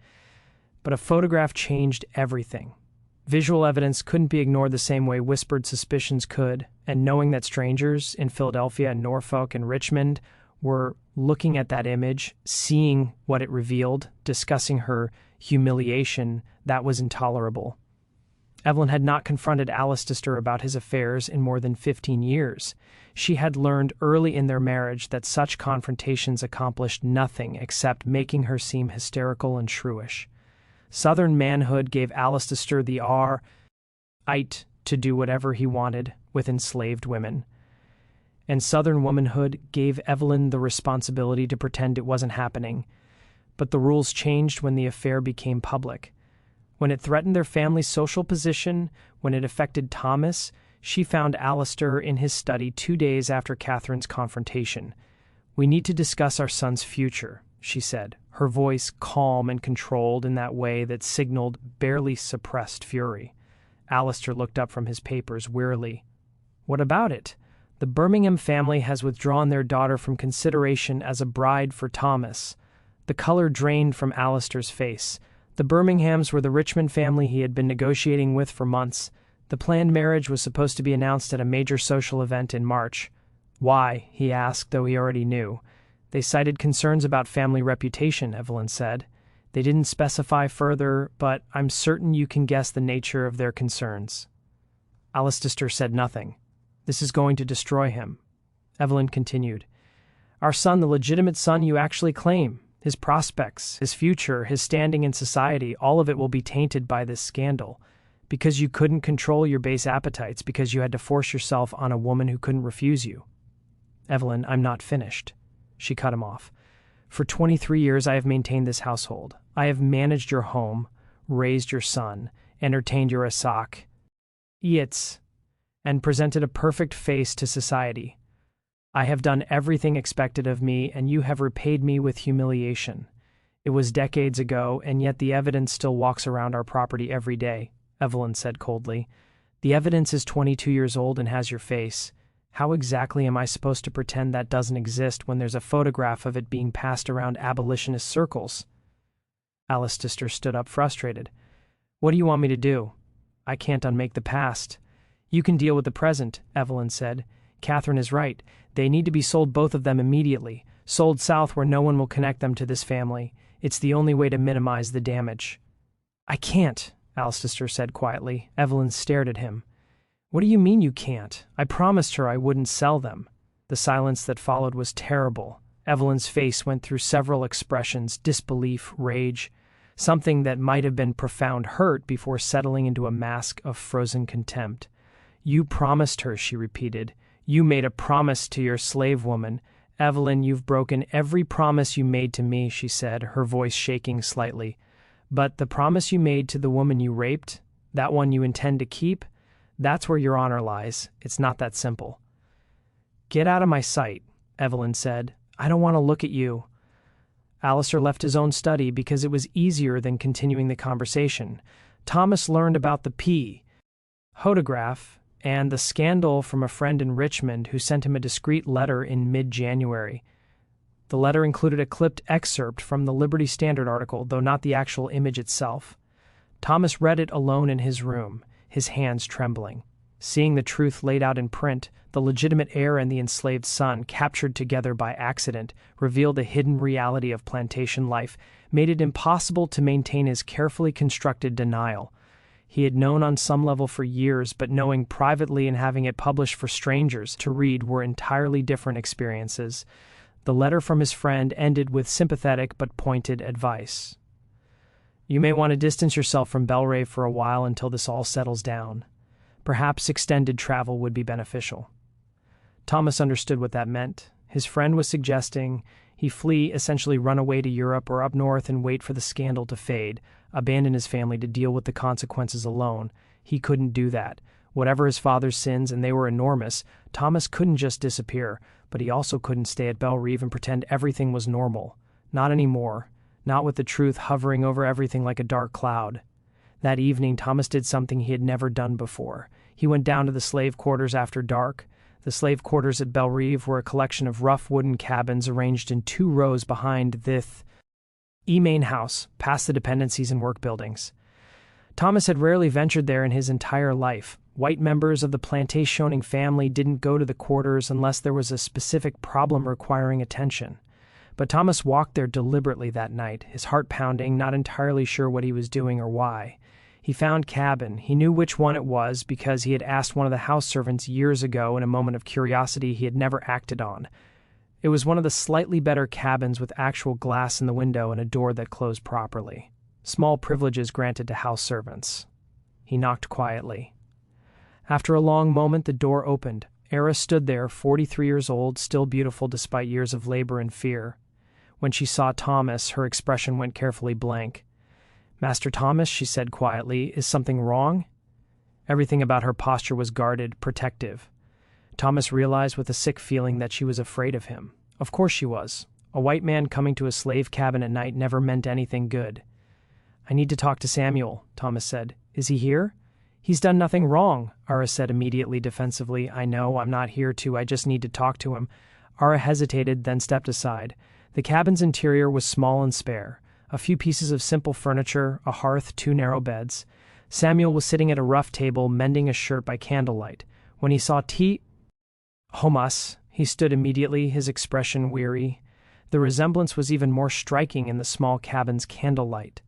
But a photograph changed everything. Visual evidence couldn't be ignored the same way whispered suspicions could, and knowing that strangers in Philadelphia and Norfolk and Richmond were looking at that image, seeing what it revealed, discussing her humiliation, that was intolerable. Evelyn had not confronted Alistair about his affairs in more than 15 years. She had learned early in their marriage that such confrontations accomplished nothing except making her seem hysterical and shrewish. Southern manhood gave Alistair the right to do whatever he wanted with enslaved women. And Southern womanhood gave Evelyn the responsibility to pretend it wasn't happening. But the rules changed when the affair became public. When it threatened their family's social position, when it affected Thomas, she found Alistair in his study 2 days after Catherine's confrontation. "We need to discuss our son's future," she said, her voice calm and controlled in that way that signaled barely suppressed fury. Alistair looked up from his papers wearily. "What about it? The Birmingham family has withdrawn their daughter from consideration as a bride for Thomas." The color drained from Alistair's face. The Birminghams were the Richmond family he had been negotiating with for months. The planned marriage was supposed to be announced at a major social event in March. "Why?" he asked, though he already knew. "They cited concerns about family reputation," Evelyn said. "They didn't specify further, but I'm certain you can guess the nature of their concerns." Alistair said nothing. "This is going to destroy him," Evelyn continued. "Our son, the legitimate son you actually claim, his prospects, his future, his standing in society, all of it will be tainted by this scandal. Because you couldn't control your base appetites, because you had to force yourself on a woman who couldn't refuse you." "Evelyn, I'm not finished." She cut him off. "For 23 years I have maintained this household. I have managed your home, raised your son, entertained your Asak. Yeats, and presented a perfect face to society. I have done everything expected of me, and you have repaid me with humiliation. It was decades ago, and yet the evidence still walks around our property every day, Evelyn said coldly. The evidence is 22 years old and has your face. How exactly am I supposed to pretend that doesn't exist when there's a photograph of it being passed around abolitionist circles? Alistair stood up, frustrated. What do you want me to do? I can't unmake the past. You can deal with the present, Evelyn said. Catherine is right. They need to be sold, both of them, immediately. Sold south where no one will connect them to this family. It's the only way to minimize the damage. I can't, Alistair said quietly. Evelyn stared at him. What do you mean you can't? I promised her I wouldn't sell them. The silence that followed was terrible. Evelyn's face went through several expressions: disbelief, rage, something that might have been profound hurt before settling into a mask of frozen contempt. You promised her, she repeated. You made a promise to your slave woman. Evelyn, you've broken every promise you made to me, she said, her voice shaking slightly. But the promise you made to the woman you raped, that one you intend to keep, that's where your honor lies. It's not that simple. Get out of my sight, Evelyn said. I don't want to look at you. Alistair left his own study because it was easier than continuing the conversation. Thomas learned about the photograph and the scandal from a friend in Richmond who sent him a discreet letter in mid-January. The letter included a clipped excerpt from the Liberty Standard article, though not the actual image itself. Thomas read it alone in his room, his hands trembling. Seeing the truth laid out in print, the legitimate heir and the enslaved son, captured together by accident, revealed the hidden reality of plantation life, made it impossible to maintain his carefully constructed denial. He had known on some level for years, but knowing privately and having it published for strangers to read were entirely different experiences. The letter from his friend ended with sympathetic but pointed advice. You may want to distance yourself from Belrave for a while until this all settles down. Perhaps extended travel would be beneficial. Thomas understood what that meant. His friend was suggesting he flee, essentially run away to Europe or up north and wait for the scandal to fade, abandon his family to deal with the consequences alone. He couldn't do that. Whatever his father's sins, and they were enormous, Thomas couldn't just disappear, but he also couldn't stay at Belrive and pretend everything was normal. Not anymore. Not with the truth hovering over everything like a dark cloud. That evening, Thomas did something he had never done before. He went down to the slave quarters after dark. The slave quarters at Belrive were a collection of rough wooden cabins arranged in 2 rows behind the main house, past the dependencies and work buildings. Thomas had rarely ventured there in his entire life. White members of the Plantation family didn't go to the quarters unless there was a specific problem requiring attention. But Thomas walked there deliberately that night, his heart pounding, not entirely sure what he was doing or why. He found cabin. He knew which one it was because he had asked one of the house servants years ago in a moment of curiosity he had never acted on. It was one of the slightly better cabins with actual glass in the window and a door that closed properly. Small privileges granted to house servants. He knocked quietly. After a long moment, the door opened. Era stood there, 43 years old, still beautiful despite years of labor and fear. When she saw Thomas, her expression went carefully blank. Master Thomas, she said quietly, is something wrong? Everything about her posture was guarded, protective. Thomas realized with a sick feeling that she was afraid of him. Of course she was. A white man coming to a slave cabin at night never meant anything good. I need to talk to Samuel, Thomas said. Is he here? He's done nothing wrong, Ara said immediately defensively. I know, I'm not here to, I just need to talk to him. Ara hesitated, then stepped aside. The cabin's interior was small and spare. A few pieces of simple furniture, a hearth, 2 narrow beds. Samuel was sitting at a rough table, mending a shirt by candlelight. When he saw Thomas, he stood immediately, his expression weary. The resemblance was even more striking in the small cabin's candlelight.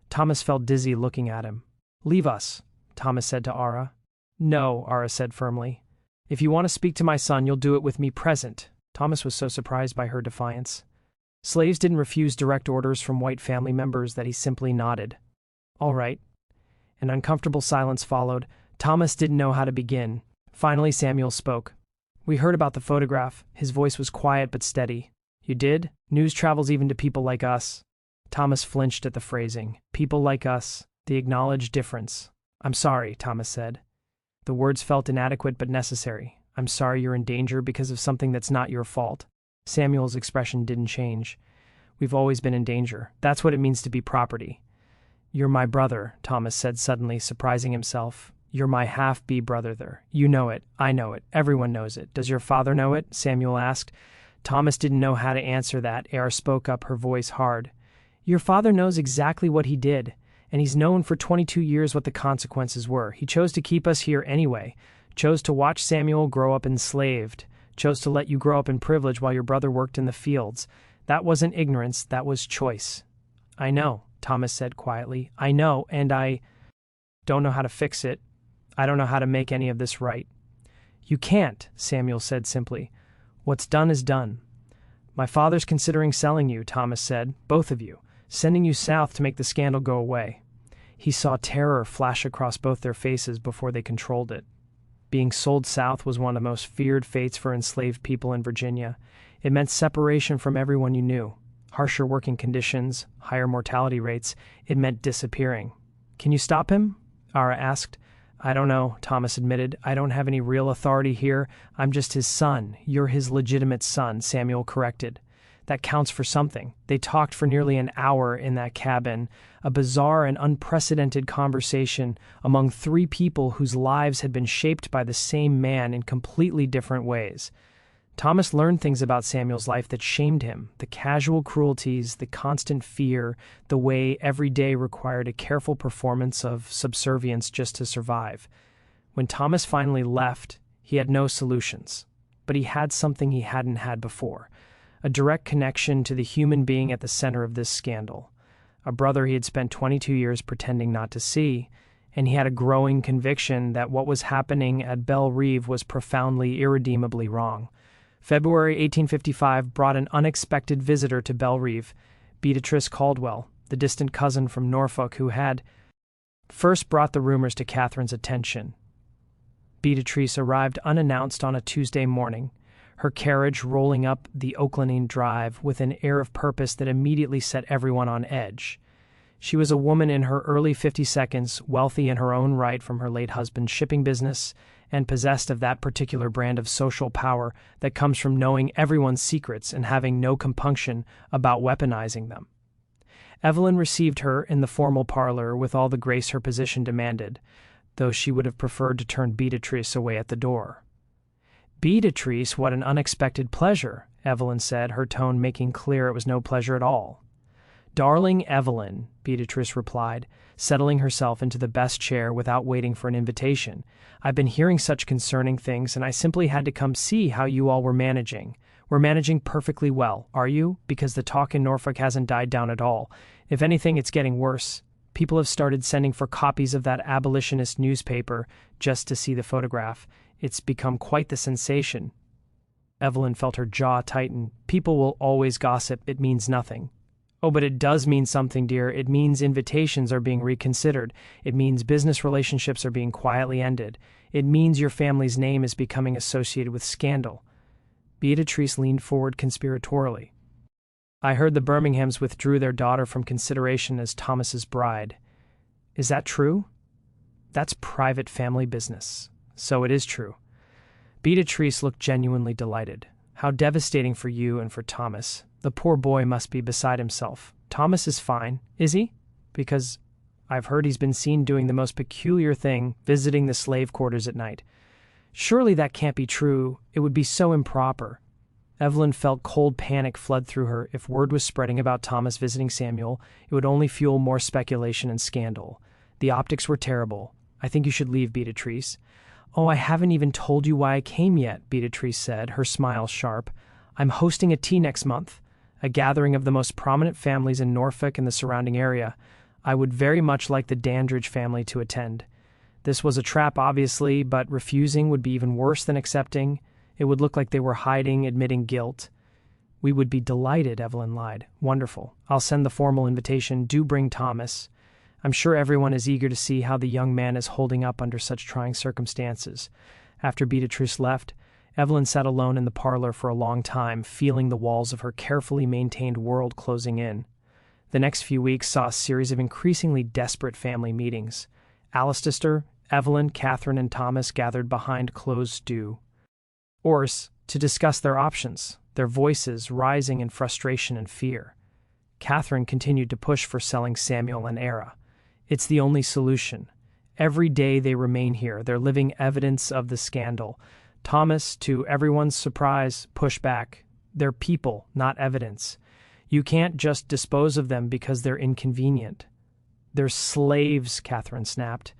Thomas felt dizzy looking at him. Leave us, Thomas said to Ara. No, Ara said firmly. If you want to speak to my son, you'll do it with me present. Thomas was so surprised by her defiance. Slaves didn't refuse direct orders from white family members that he simply nodded. All right. An uncomfortable silence followed. Thomas didn't know how to begin. Finally, Samuel spoke. We heard about the photograph. His voice was quiet but steady. You did? News travels even to people like us. Thomas flinched at the phrasing. People like us. The acknowledged difference. I'm sorry, Thomas said. The words felt inadequate but necessary. I'm sorry you're in danger because of something that's not your fault. Samuel's expression didn't change. We've always been in danger. That's what it means to be property. You're my brother, Thomas said suddenly, surprising himself. You're my half-brother there. You know it. I know it. Everyone knows it. Does your father know it? Samuel asked. Thomas didn't know how to answer that. Era spoke up, her voice hard. Your father knows exactly what he did, and he's known for 22 years what the consequences were. He chose to keep us here anyway, chose to watch Samuel grow up enslaved, chose to let you grow up in privilege while your brother worked in the fields. That wasn't ignorance, that was choice. I know, Thomas said quietly. I know, and I don't know how to fix it. I don't know how to make any of this right. You can't, Samuel said simply. What's done is done. My father's considering selling you, Thomas said, both of you, sending you south to make the scandal go away. He saw terror flash across both their faces before they controlled it. Being sold south was one of the most feared fates for enslaved people in Virginia. It meant separation from everyone you knew, harsher working conditions, higher mortality rates. It meant disappearing. Can you stop him? Ara asked. I don't know, Thomas admitted. I don't have any real authority here. I'm just his son. You're his legitimate son, Samuel corrected. That counts for something. They talked for nearly an hour in that cabin, a bizarre and unprecedented conversation among three people whose lives had been shaped by the same man in completely different ways. Thomas learned things about Samuel's life that shamed him, the casual cruelties, the constant fear, the way every day required a careful performance of subservience just to survive. When Thomas finally left, he had no solutions, but he had something he hadn't had before, a direct connection to the human being at the center of this scandal, a brother he had spent 22 years pretending not to see, and he had a growing conviction that what was happening at Belle Reve was profoundly, irredeemably wrong. February 1855 brought an unexpected visitor to Belle Reve, Beatrice Caldwell, the distant cousin from Norfolk who had first brought the rumors to Catherine's attention. Beatrice arrived unannounced on a Tuesday morning, her carriage rolling up the Oaklandine Drive with an air of purpose that immediately set everyone on edge. She was a woman in her early 52s, wealthy in her own right from her late husband's shipping business, and possessed of that particular brand of social power that comes from knowing everyone's secrets and having no compunction about weaponizing them. Evelyn received her in the formal parlor with all the grace her position demanded, though she would have preferred to turn Beatrice away at the door. Beatrice, what an unexpected pleasure, Evelyn said, her tone making clear it was no pleasure at all. Darling Evelyn, Beatrice replied, settling herself into the best chair without waiting for an invitation. I've been hearing such concerning things, and I simply had to come see how you all were managing. We're managing perfectly well, are you? Because the talk in Norfolk hasn't died down at all. If anything, it's getting worse. People have started sending for copies of that abolitionist newspaper just to see the photograph. It's become quite the sensation. Evelyn felt her jaw tighten. People will always gossip. It means nothing. Oh, but it does mean something, dear. It means invitations are being reconsidered. It means business relationships are being quietly ended. It means your family's name is becoming associated with scandal. Beatrice leaned forward conspiratorially. I heard the Birminghams withdrew their daughter from consideration as Thomas's bride. Is that true? That's private family business. So it is true. Beatrice looked genuinely delighted. How devastating for you and for Thomas. The poor boy must be beside himself. Thomas is fine, is he? Because I've heard he's been seen doing the most peculiar thing, visiting the slave quarters at night. Surely that can't be true. It would be so improper. Evelyn felt cold panic flood through her. If word was spreading about Thomas visiting Samuel, it would only fuel more speculation and scandal. The optics were terrible. I think you should leave, Beatrice. Oh, I haven't even told you why I came yet, Beatrice said, her smile sharp. I'm hosting a tea next month, a gathering of the most prominent families in Norfolk and the surrounding area. I would very much like the Dandridge family to attend. This was a trap, obviously, but refusing would be even worse than accepting. It would look like they were hiding, admitting guilt. We would be delighted, Evelyn lied. Wonderful. I'll send the formal invitation. Do bring Thomas. I'm sure everyone is eager to see how the young man is holding up under such trying circumstances. After Beatrice left, Evelyn sat alone in the parlor for a long time, feeling the walls of her carefully maintained world closing in. The next few weeks saw a series of increasingly desperate family meetings. Alcester, Evelyn, Catherine, and Thomas gathered behind closed doors to discuss their options, their voices rising in frustration and fear. Catherine continued to push for selling Samuel and Era. It's the only solution. Every day they remain here, they're living evidence of the scandal. Thomas, to everyone's surprise, pushed back. They're people, not evidence. You can't just dispose of them because they're inconvenient. They're slaves, Catherine snapped.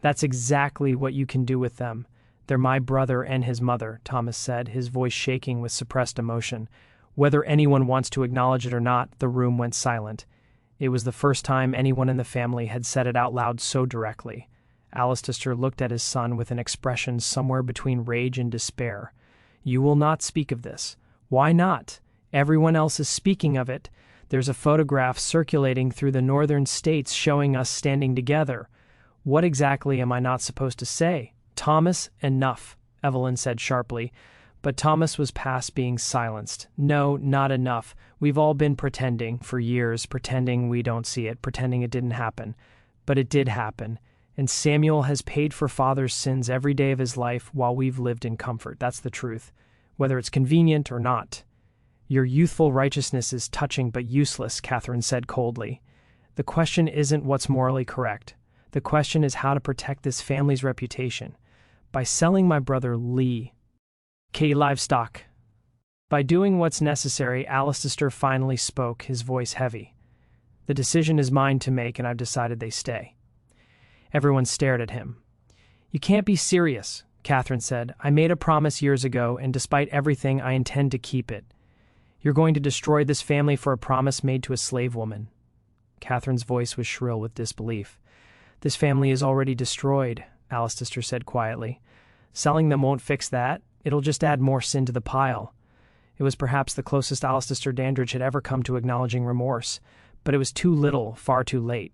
That's exactly what you can do with them. They're my brother and his mother, Thomas said, his voice shaking with suppressed emotion. Whether anyone wants to acknowledge it or not, the room went silent. It was the first time anyone in the family had said it out loud so directly. Alistair looked at his son with an expression somewhere between rage and despair. You will not speak of this. Why not? Everyone else is speaking of it. There's a photograph circulating through the northern states showing us standing together. What exactly am I not supposed to say? Thomas, enough, Evelyn said sharply. But Thomas was past being silenced. No, not enough. We've all been pretending for years, pretending we don't see it, pretending it didn't happen. But it did happen. And Samuel has paid for father's sins every day of his life while we've lived in comfort. That's the truth, whether it's convenient or not. Your youthful righteousness is touching but useless, Catherine said coldly. The question isn't what's morally correct. The question is how to protect this family's reputation. By selling my brother Lee livestock. By doing what's necessary, Alistair finally spoke, his voice heavy. The decision is mine to make, and I've decided they stay. Everyone stared at him. You can't be serious, Catherine said. I made a promise years ago, and despite everything, I intend to keep it. You're going to destroy this family for a promise made to a slave woman. Catherine's voice was shrill with disbelief. This family is already destroyed, Alistair said quietly. Selling them won't fix that. It'll just add more sin to the pile. It was perhaps the closest Alistair Dandridge had ever come to acknowledging remorse, but it was too little, far too late.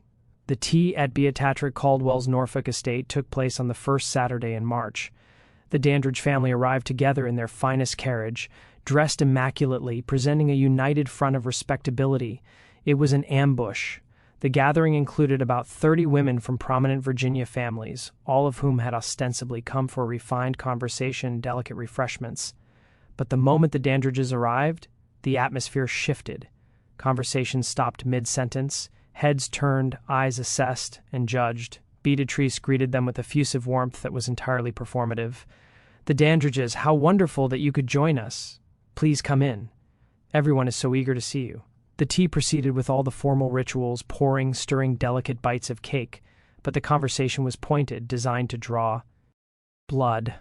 The tea at Beatrice Caldwell's Norfolk estate took place on the first Saturday in March. The Dandridge family arrived together in their finest carriage, dressed immaculately, presenting a united front of respectability. It was an ambush. The gathering included about 30 women from prominent Virginia families, all of whom had ostensibly come for refined conversation and delicate refreshments. But the moment the Dandridges arrived, the atmosphere shifted. Conversation stopped mid-sentence, heads turned, eyes assessed and judged. Beatrice greeted them with effusive warmth that was entirely performative. The Dandridges, how wonderful that you could join us. Please come in. Everyone is so eager to see you. The tea proceeded with all the formal rituals, pouring, stirring delicate bites of cake, but the conversation was pointed, designed to draw blood.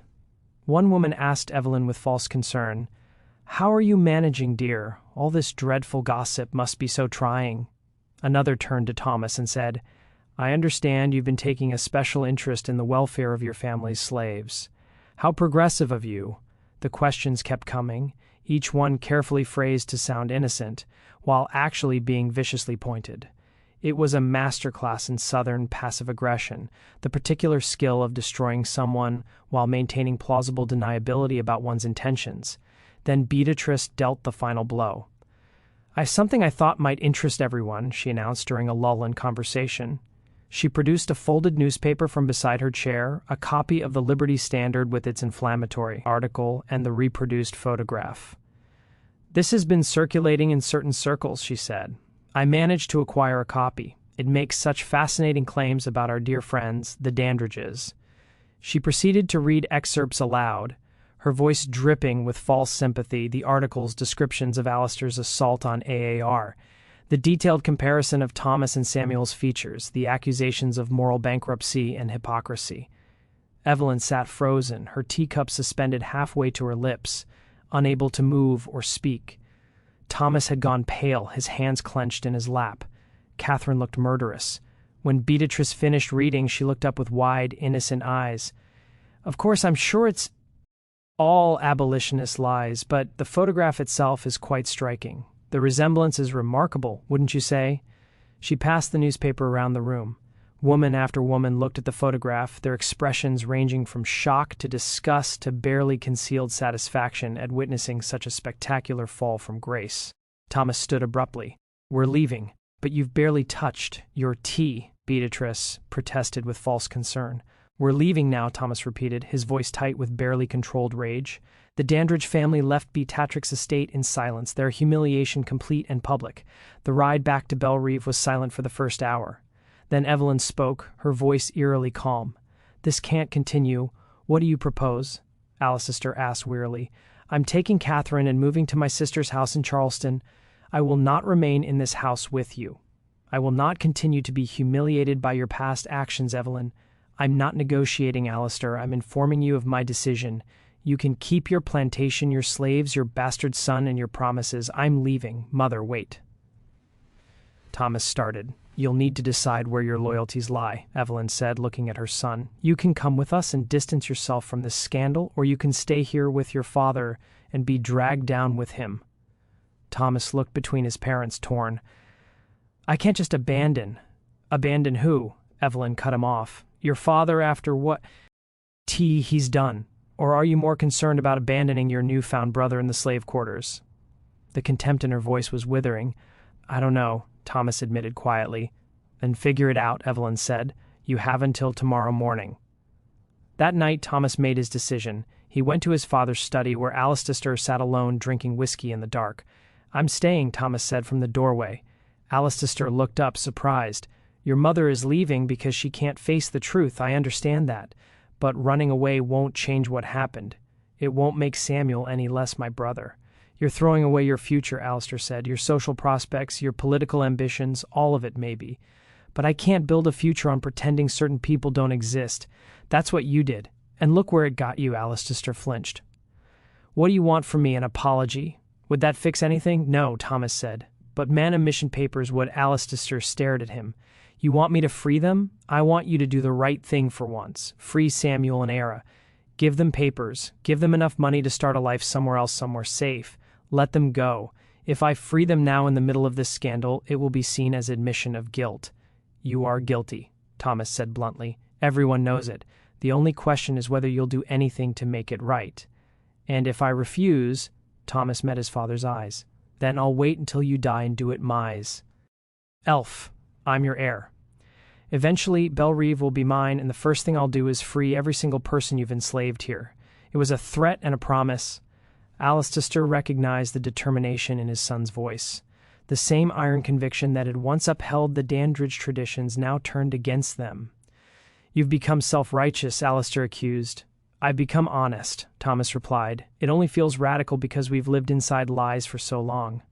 One woman asked Evelyn with false concern, "How are you managing, dear? All this dreadful gossip must be so trying." Another turned to Thomas and said, "I understand you've been taking a special interest in the welfare of your family's slaves. How progressive of you." The questions kept coming, each one carefully phrased to sound innocent, while actually being viciously pointed. It was a masterclass in Southern passive aggression, the particular skill of destroying someone while maintaining plausible deniability about one's intentions. Then Beatrice dealt the final blow. "I have something I thought might interest everyone," she announced during a lull in conversation. She produced a folded newspaper from beside her chair, a copy of the Liberty Standard with its inflammatory article and the reproduced photograph. "This has been circulating in certain circles," she said. "I managed to acquire a copy. It makes such fascinating claims about our dear friends, the Dandridges." She proceeded to read excerpts aloud, her voice dripping with false sympathy, the article's descriptions of Alistair's assault on AAR, the detailed comparison of Thomas and Samuel's features, the accusations of moral bankruptcy and hypocrisy. Evelyn sat frozen, her teacup suspended halfway to her lips, unable to move or speak. Thomas had gone pale, his hands clenched in his lap. Catherine looked murderous. When Beatrice finished reading, she looked up with wide, innocent eyes. "Of course, I'm sure it's all abolitionist lies, but the photograph itself is quite striking. The resemblance is remarkable, wouldn't you say?" She passed the newspaper around the room. Woman after woman looked at the photograph, their expressions ranging from shock to disgust to barely concealed satisfaction at witnessing such a spectacular fall from grace. Thomas stood abruptly. "We're leaving, but you've barely touched your tea," Beatrice protested with false concern. "We're leaving now," Thomas repeated, his voice tight with barely controlled rage. The Dandridge family left Beatrix's estate in silence, their humiliation complete and public. The ride back to Belrive was silent for the first hour. Then Evelyn spoke, her voice eerily calm. "This can't continue. What do you propose?" Alcester asked wearily. "I'm taking Catherine and moving to my sister's house in Charleston. I will not remain in this house with you. I will not continue to be humiliated by your past actions, Evelyn. I'm not negotiating, Allister. I'm informing you of my decision. You can keep your plantation, your slaves, your bastard son, and your promises. I'm leaving. Mother, wait." Thomas started. "You'll need to decide where your loyalties lie," Evelyn said, looking at her son. "You can come with us and distance yourself from this scandal, or you can stay here with your father and be dragged down with him." Thomas looked between his parents, torn. "I can't just abandon." "Abandon who?" Evelyn cut him off. "Your father after what he's done. Or are you more concerned about abandoning your newfound brother in the slave quarters?" The contempt in her voice was withering. "I don't know," Thomas admitted quietly. "Then figure it out," Evelyn said. "You have until tomorrow morning." That night Thomas made his decision. He went to his father's study where Alcester sat alone drinking whiskey in the dark. "I'm staying," Thomas said from the doorway. Alcester looked up, surprised. "Your mother is leaving because she can't face the truth. I understand that. But running away won't change what happened. It won't make Samuel any less my brother." "You're throwing away your future," Allister said. "Your social prospects, your political ambitions, all of it maybe. But I can't build a future on pretending certain people don't exist. That's what you did. And look where it got you," Allister flinched. "What do you want from me, an apology? Would that fix anything?" "No," Thomas said. "But mission papers would." Allister stared at him. "You want me to free them? I want you to do the right thing for once. Free Samuel and Era. Give them papers. Give them enough money to start a life somewhere else, somewhere safe. Let them go. If I free them now in the middle of this scandal, it will be seen as admission of guilt." "You are guilty," Thomas said bluntly. "Everyone knows it. The only question is whether you'll do anything to make it right. And if I refuse," Thomas met his father's eyes, "then I'll wait until you die and do it Elf, I'm your heir. Eventually, Belrive will be mine, and the first thing I'll do is free every single person you've enslaved here." It was a threat and a promise. Alcester recognized the determination in his son's voice. The same iron conviction that had once upheld the Dandridge traditions now turned against them. "You've become self-righteous," Allister accused. "I've become honest," Thomas replied. "It only feels radical because we've lived inside lies for so long."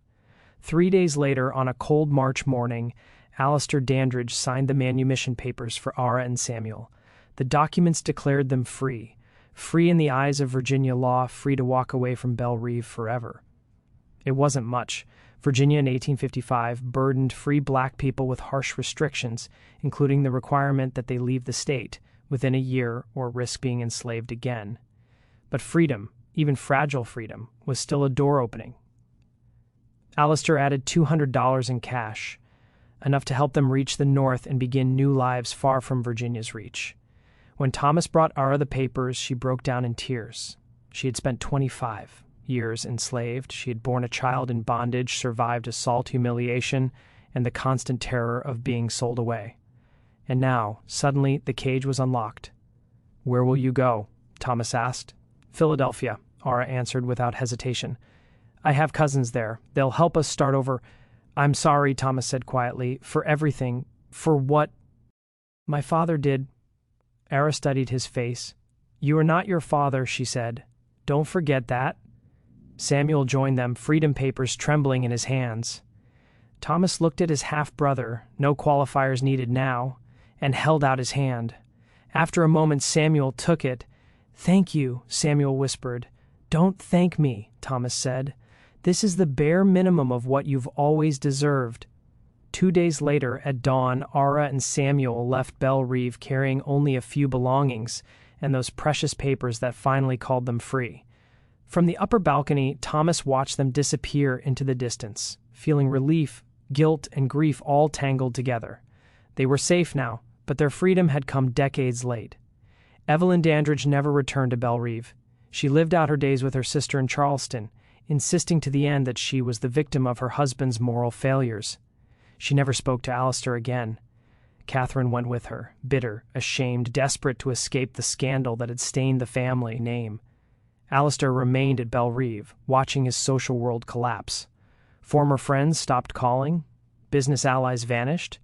3 days later, on a cold March morning, Allister Dandridge signed the manumission papers for Ara and Samuel. The documents declared them free. Free in the eyes of Virginia law, free to walk away from Belrive forever. It wasn't much. Virginia in 1855 burdened free black people with harsh restrictions, including the requirement that they leave the state within a year or risk being enslaved again. But freedom, even fragile freedom, was still a door opening. Allister added $200 in cash, enough to help them reach the north and begin new lives far from Virginia's reach. When Thomas brought Ara the papers, she broke down in tears. She had spent 25 years enslaved. She had borne a child in bondage, survived assault, humiliation, and the constant terror of being sold away. And now, suddenly, the cage was unlocked. "Where will you go?" Thomas asked. "Philadelphia," Ara answered without hesitation. "I have cousins there. They'll help us start over." "I'm sorry," Thomas said quietly, "for everything. For what my father did." Ara studied his face. "You are not your father," she said. "Don't forget that." Samuel joined them, freedom papers trembling in his hands. Thomas looked at his half-brother, no qualifiers needed now, and held out his hand. After a moment, Samuel took it. "Thank you," Samuel whispered. "Don't thank me," Thomas said. "This is the bare minimum of what you've always deserved." 2 days later, at dawn, Ara and Samuel left Belrive carrying only a few belongings and those precious papers that finally called them free. From the upper balcony, Thomas watched them disappear into the distance, feeling relief, guilt, and grief all tangled together. They were safe now, but their freedom had come decades late. Evelyn Dandridge never returned to Belrive. She lived out her days with her sister in Charleston, insisting to the end that she was the victim of her husband's moral failures. She never spoke to Allister again. Catherine went with her, bitter, ashamed, desperate to escape the scandal that had stained the family name. Alistair remained at Belrive, watching his social world collapse. Former friends stopped calling. Business allies vanished.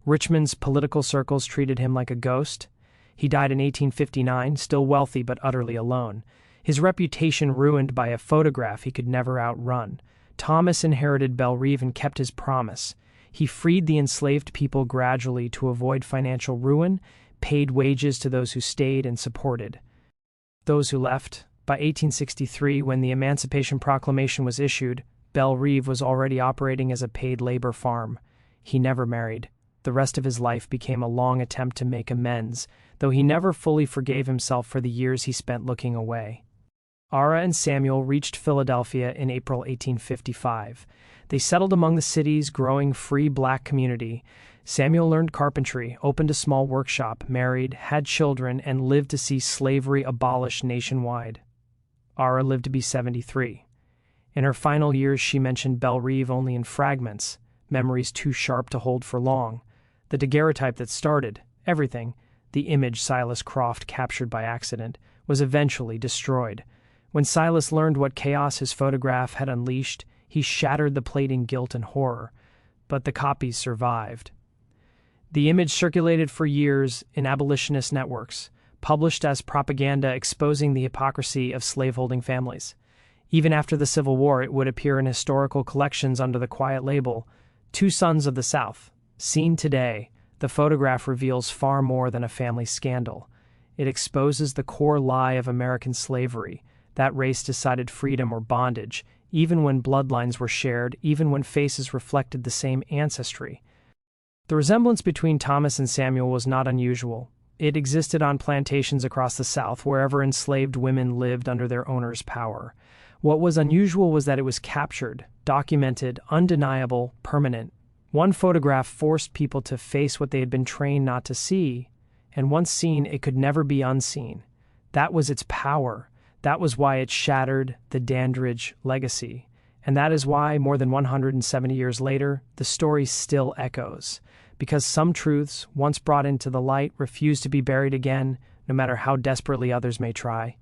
Richmond's political circles treated him like a ghost. He died in 1859, still wealthy but utterly alone. His reputation ruined by a photograph he could never outrun. Thomas inherited Belrive and kept his promise. He freed the enslaved people gradually to avoid financial ruin, paid wages to those who stayed, and supported those who left. By 1863, when the Emancipation Proclamation was issued, Belrive was already operating as a paid labor farm. He never married. The rest of his life became a long attempt to make amends, though he never fully forgave himself for the years he spent looking away. Ara and Samuel reached Philadelphia in April 1855. They settled among the city's growing free black community. Samuel learned carpentry, opened a small workshop, married, had children, and lived to see slavery abolished nationwide. Ara lived to be 73. In her final years, she mentioned Belrive only in fragments, memories too sharp to hold for long. The daguerreotype that started everything, the image Silas Croft captured by accident, was eventually destroyed. When Silas learned what chaos his photograph had unleashed, he shattered the plate in guilt and horror, but the copies survived. The image circulated for years in abolitionist networks, published as propaganda exposing the hypocrisy of slaveholding families. Even after the Civil War, it would appear in historical collections under the quiet label, Two Sons of the South. Seen today, the photograph reveals far more than a family scandal. It exposes the core lie of American slavery, that race decided freedom or bondage, even when bloodlines were shared, even when faces reflected the same ancestry. The resemblance between Thomas and Samuel was not unusual. It existed on plantations across the South, wherever enslaved women lived under their owners' power. What was unusual was that it was captured, documented, undeniable, permanent. One photograph forced people to face what they had been trained not to see, and once seen, it could never be unseen. That was its power. That was why it shattered the Dandridge legacy. And that is why, more than 170 years later, the story still echoes. Because some truths, once brought into the light, refuse to be buried again, no matter how desperately others may try.